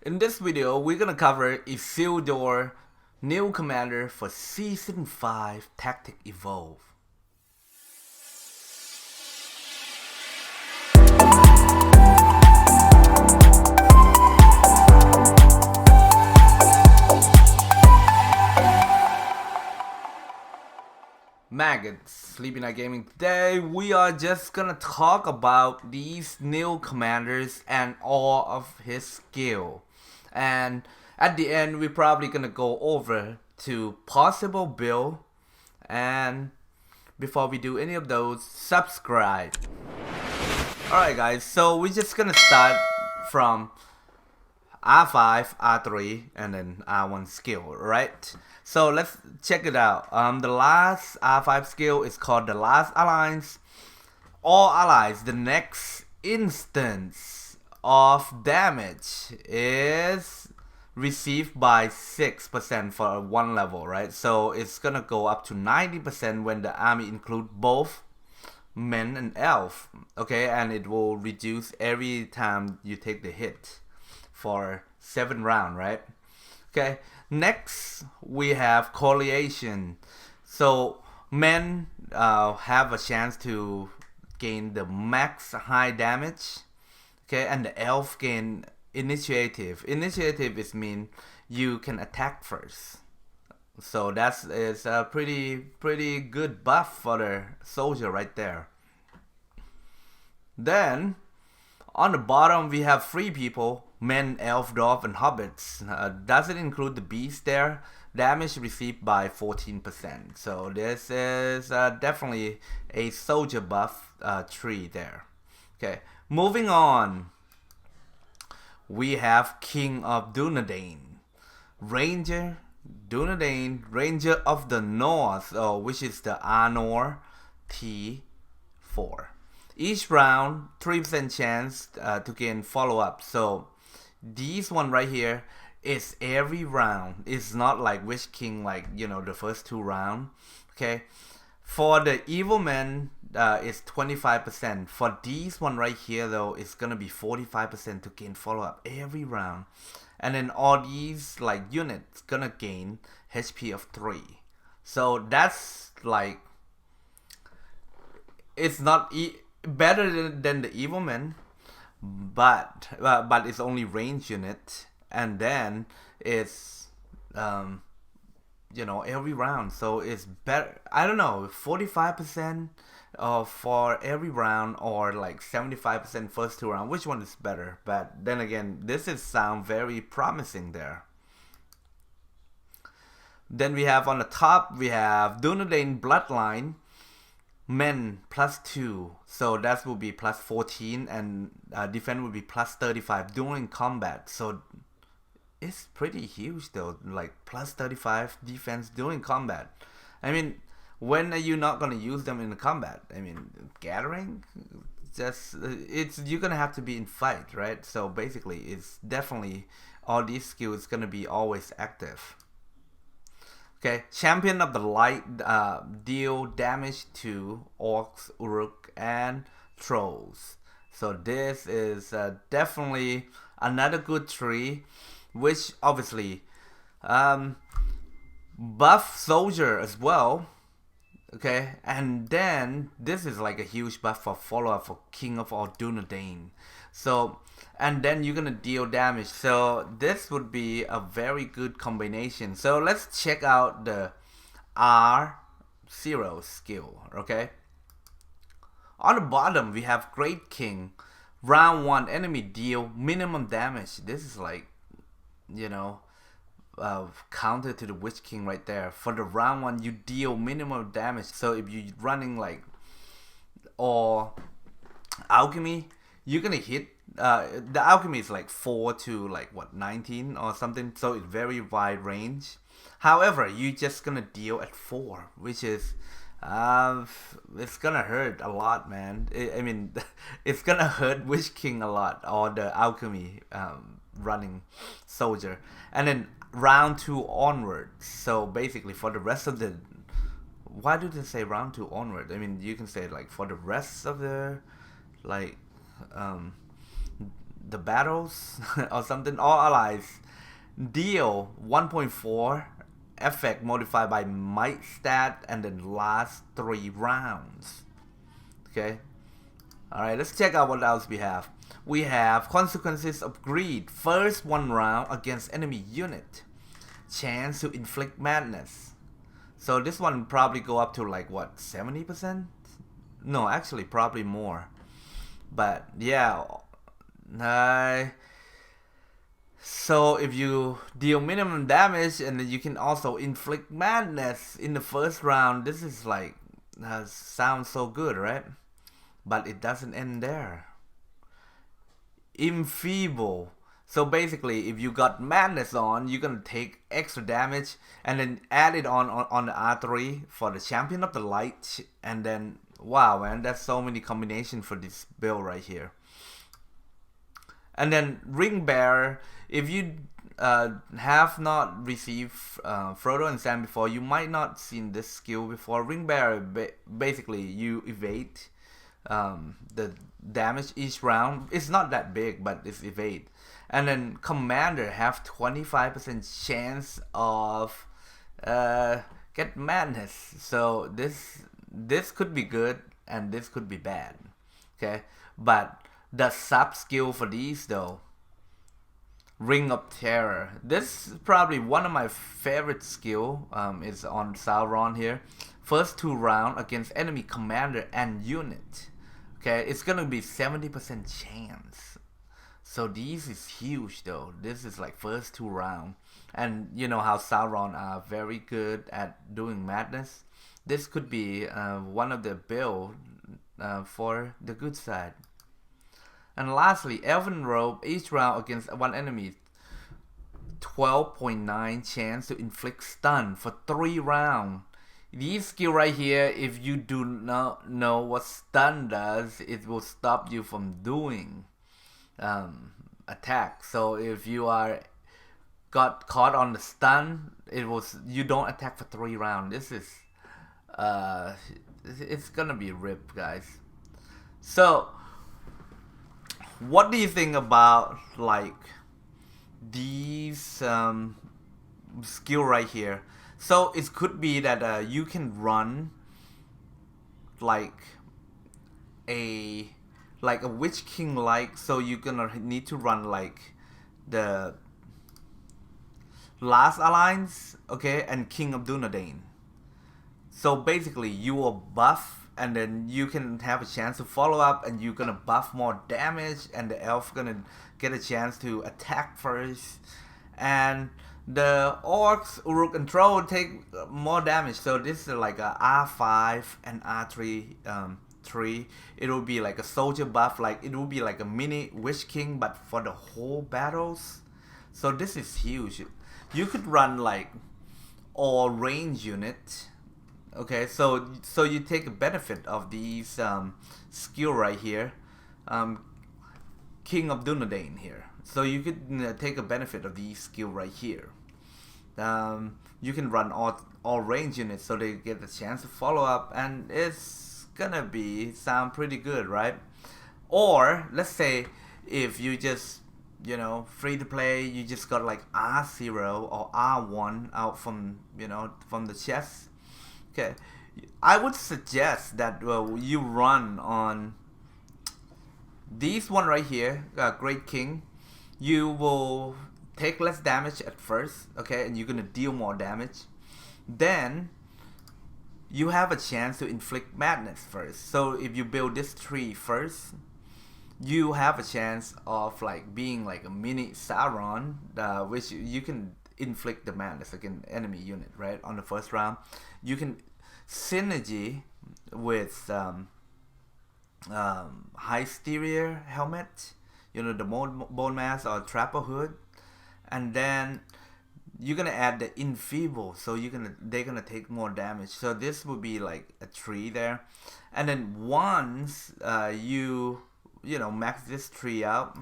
In this video, we're gonna cover Isildur, new commander for Season 5 Tactic Evolve. Maggots, Sleepynight Gaming. Today we are just gonna talk about these new commanders and all of his skill. And at the end we're probably gonna go over to possible build. And before we do any of those, subscribe. Alright guys, so we're just gonna start from R5, R3, and then R1 skill, right? So let's check it out. The last R5 skill is called the Last Alliance. All allies, the next instance of damage is received by 6% for one level, right? So it's gonna go up to 90% when the army include both men and elf, okay? And it will reduce every time you take the hit for 7 rounds, right? Okay, next we have Coalition. So men have a chance to gain the max high damage, okay, and the elf gain initiative. Initiative is mean you can attack first. So that is a pretty good buff for the soldier right there. Then on the bottom we have free people, men, elf, dwarf, and hobbits. Doesn't include the beast there. Damage received by 14%. So this is definitely a soldier buff tree there. Okay, moving on. We have King of Dunedain, Ranger Dunedain, Ranger of the North, which is the Arnor T4. Each round, 3% chance to gain follow-up. So these one right here is every round. It's not like Witch King, like, you know, the first 2 rounds. Okay, for the evil men, it's 25%. For these one right here though, it's gonna be 45% to gain follow-up every round. And then all these like units gonna gain HP of 3. So that's like, it's not better than the evil men, but it's only range unit, and then it's you know, every round, so it's better. I don't know, 45% for every round, or like 75% first 2 rounds. Which one is better? But then again, this is sound very promising there. Then we have on the top, we have Dunedain Bloodline, men +2, so that will be +14, and defense will be +35 during combat. So it's pretty huge though, like +35 defense during combat. I mean, when are you not gonna use them in the combat? I mean, gathering, just it's, you're gonna have to be in fight, right? So basically, it's definitely all these skills gonna be always active. Okay, Champion of the Light, deal damage to orcs, uruk, and trolls. So this is definitely another good tree, which obviously buff soldier as well. Okay, and then this is like a huge buff for follow-up for King of all Dunedain. So, and then you're gonna deal damage. So this would be a very good combination. So let's check out the R0 skill. Okay, on the bottom we have Great King. Round 1, enemy deal minimum damage. This is like, you know, counter to the Witch King right there. For the round 1, you deal minimum damage. So if you're running like or alchemy, you're gonna hit the alchemy is like 4 to like what, 19 or something, so it's very wide range. However, you're just gonna deal at 4, which is it's gonna hurt a lot, man. I mean, it's gonna hurt Witch King a lot, or the alchemy running soldier. And then round 2 onwards, so basically for the rest of the, why do they say round 2 onward? I mean, you can say like for the rest of the, like the battles or something. All allies deal 1.4 effect modified by might stat and then last 3 rounds. Okay. Alright, let's check out what else we have. We have Consequences of Greed. First 1 round against enemy unit. Chance to inflict madness. So this one probably go up to like what, 70%? No, actually probably more. But yeah. So if you deal minimum damage and then you can also inflict madness in the first round, this is like, sounds so good, right? But it doesn't end there. Enfeeble. So basically, if you got madness on, you're gonna take extra damage and then add it on the R3 for the Champion of the Light. And then, wow, man, there's so many combinations for this build right here. And then Ring Bearer, if you have not received Frodo and Sam before, you might not seen this skill before. Ring Bearer, basically you evade the damage each round. It's not that big, but it's evade. And then Commander have 25% chance of get madness. So this could be good and this could be bad. Okay, but the sub skill for these though, Ring of Terror. This is probably one of my favorite skill. Is on Sauron here. First 2 round against enemy commander and unit. Okay, it's gonna be 70% chance. So this is huge though. This is like first 2 round. And you know how Sauron are very good at doing madness. This could be one of the build for the good side. And lastly, Elven Robe, each round against one enemy, 12.9 chance to inflict stun for 3 rounds. This skill right here, if you do not know what stun does, it will stop you from doing attack. So if you are got caught on the stun, you don't attack for 3 rounds. This is it's gonna be ripped, guys. So what do you think about like these skill right here? So it could be that you can run like a Witch King like, so you're gonna need to run like the Last Alliance, okay, and King of Dunedain. So basically you will buff and then you can have a chance to follow up and you're gonna buff more damage and the elf gonna get a chance to attack first, and the orcs, Uruk and Troll take more damage. So this is like a R5 and R3 3. It will be like a soldier buff, like it will be like a mini Witch King but for the whole battles. So this is huge. You could run like all range unit. Okay, so you take a benefit of these skill right here, King of Dunedain here. So you could take a benefit of these skill right here. You can run all range units so they get a chance to follow up, and it's gonna sound pretty good, right? Or let's say if you just, you know, free to play, you just got like R0 or R1 out from, you know, from the chest. Okay, I would suggest that you run on these one right here, Great King. You will take less damage at first, okay, and you're gonna deal more damage. Then you have a chance to inflict madness first. So if you build this tree first, you have a chance of like being like a mini Sauron, which you can inflict the madness against enemy unit, right? On the first round, you can synergy with Hysteria helmet, you know, the bone mask or trapper hood, and then you're gonna add the enfeeble, so they're gonna take more damage. So this would be like a tree there, and then once you know, max this tree out,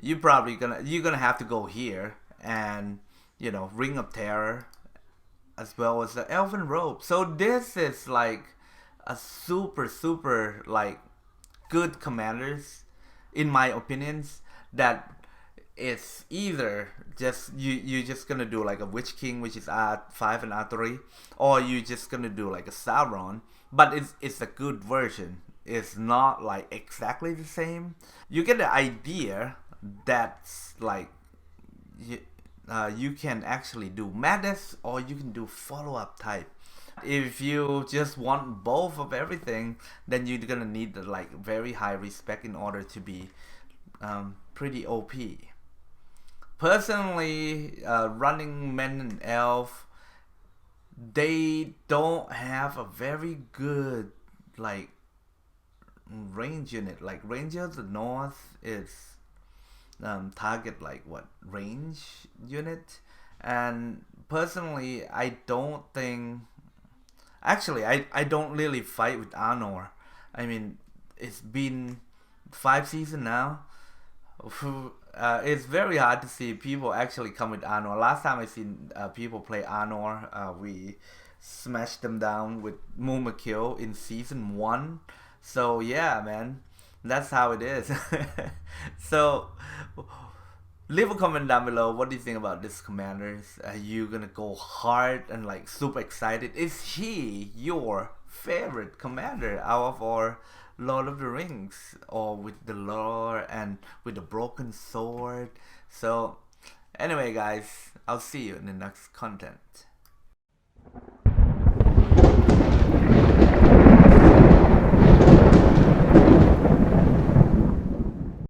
you're gonna have to go here and, you know, Ring of Terror as well as the Elven Robe. So this is like a super like good commanders, in my opinions, that it's either just you just gonna do like a Witch King, which is R5 and R3, or you just gonna do like a Sauron, but it's a good version. It's not like exactly the same. You get the idea that's like you, you can actually do madness or you can do follow up type. If you just want both of everything, then you're gonna need the like very high respect in order to be pretty OP. Personally, running men and elf, they don't have a very good like range unit. Like Ranger of the North is target like what range unit, and personally, I don't think. Actually, I don't really fight with Arnor. I mean, it's been 5 seasons now. It's very hard to see people actually come with Arnor. Last time I seen people play Arnor, we smashed them down with Mumakil in season 1. So yeah, man, that's how it is. So leave a comment down below. What do you think about this commanders? Are you gonna go hard and like super excited? Is he your favorite commander out of our Lord of the Rings, or with the lore and with the broken sword? So anyway, guys, I'll see you in the next content.